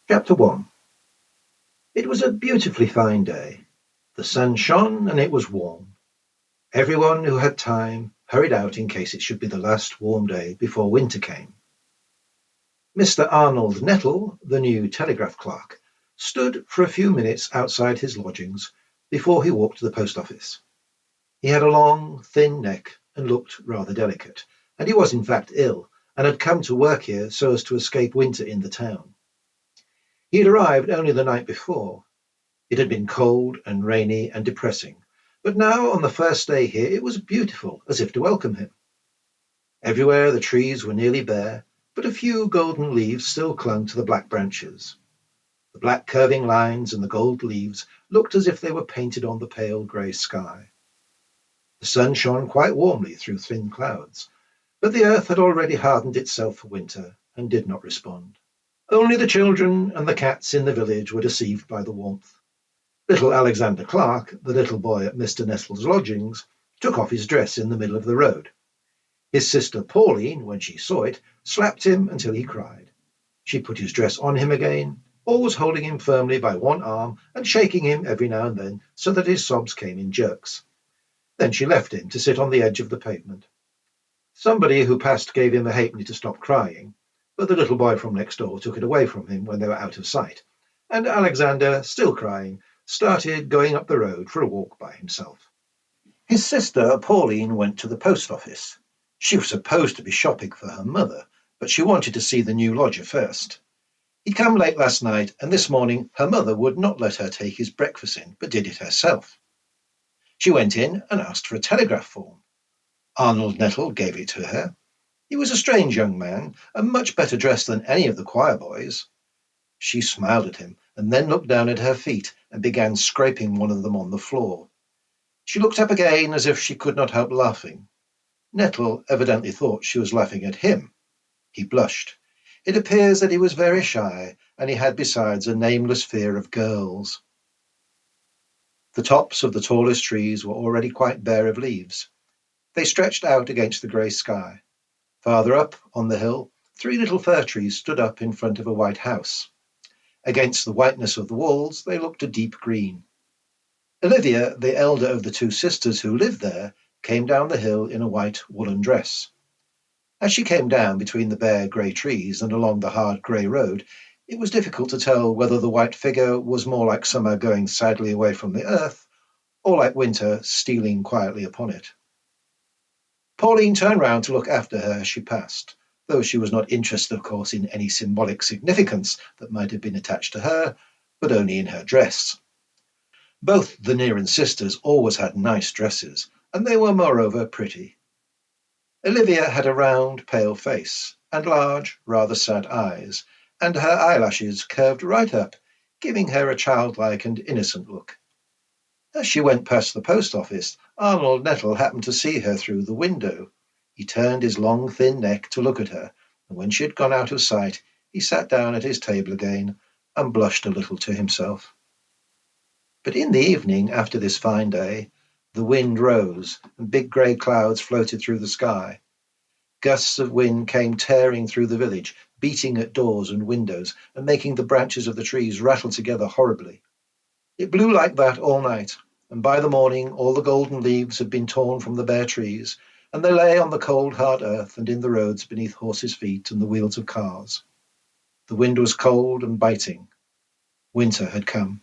Chapter 1. It was a beautifully fine day. The sun shone and it was warm. Everyone who had time hurried out in case it should be the last warm day before winter came. Mr. Arnold Nettle, the new telegraph clerk, stood for a few minutes outside his lodgings before he walked to the post office. He had a long, thin neck and looked rather delicate, and he was in fact ill and had come to work here so as to escape winter in the town. He had arrived only the night before. It had been cold and rainy and depressing, but now on the first day here it was beautiful, as if to welcome him. Everywhere the trees were nearly bare, but a few golden leaves still clung to the black branches. The black curving lines and the gold leaves looked as if they were painted on the pale grey sky. The sun shone quite warmly through thin clouds, but the earth had already hardened itself for winter and did not respond. Only the children and the cats in the village were deceived by the warmth. Little Alexander Clark, the little boy at Mr. Nettle's lodgings, took off his dress in the middle of the road. His sister Pauline, when she saw it, slapped him until he cried. She put his dress on him again, always holding him firmly by one arm and shaking him every now and then so that his sobs came in jerks. Then she left him to sit on the edge of the pavement. Somebody who passed gave him a halfpenny to stop crying, but the little boy from next door took it away from him when they were out of sight, and Alexander, still crying, started going up the road for a walk by himself. His sister Pauline went to the post office. She was supposed to be shopping for her mother, but she wanted to see the new lodger first. He'd come late last night, and this morning her mother would not let her take his breakfast in, but did it herself. She went in and asked for a telegraph form. Arnold Nettle gave it to her. He was a strange young man, and much better dressed than any of the choir boys. She smiled at him, and then looked down at her feet and began scraping one of them on the floor. She looked up again as if she could not help laughing. Nettle evidently thought she was laughing at him. He blushed. It appears that he was very shy, and he had besides a nameless fear of girls. The tops of the tallest trees were already quite bare of leaves. They stretched out against the grey sky. Farther up on the hill, 3 little fir trees stood up in front of a white house. Against the whiteness of the walls, they looked a deep green. Olivia, the elder of the 2 sisters who lived there, came down the hill in a white woolen dress. As she came down between the bare grey trees and along the hard grey road, it was difficult to tell whether the white figure was more like summer going sadly away from the earth, or like winter stealing quietly upon it. Pauline turned round to look after her as she passed, though she was not interested, of course, in any symbolic significance that might have been attached to her, but only in her dress. Both the Nearan sisters always had nice dresses, and they were moreover pretty. Olivia had a round, pale face, and large, rather sad eyes, and her eyelashes curved right up, giving her a childlike and innocent look. As she went past the post office, Arnold Nettle happened to see her through the window. He turned his long, thin neck to look at her, and when she had gone out of sight, he sat down at his table again and blushed a little to himself. But in the evening, after this fine day, the wind rose, and big grey clouds floated through the sky. Gusts of wind came tearing through the village, beating at doors and windows, and making the branches of the trees rattle together horribly. It blew like that all night, and by the morning all the golden leaves had been torn from the bare trees, and they lay on the cold, hard earth and in the roads beneath horses' feet and the wheels of cars. The wind was cold and biting. Winter had come.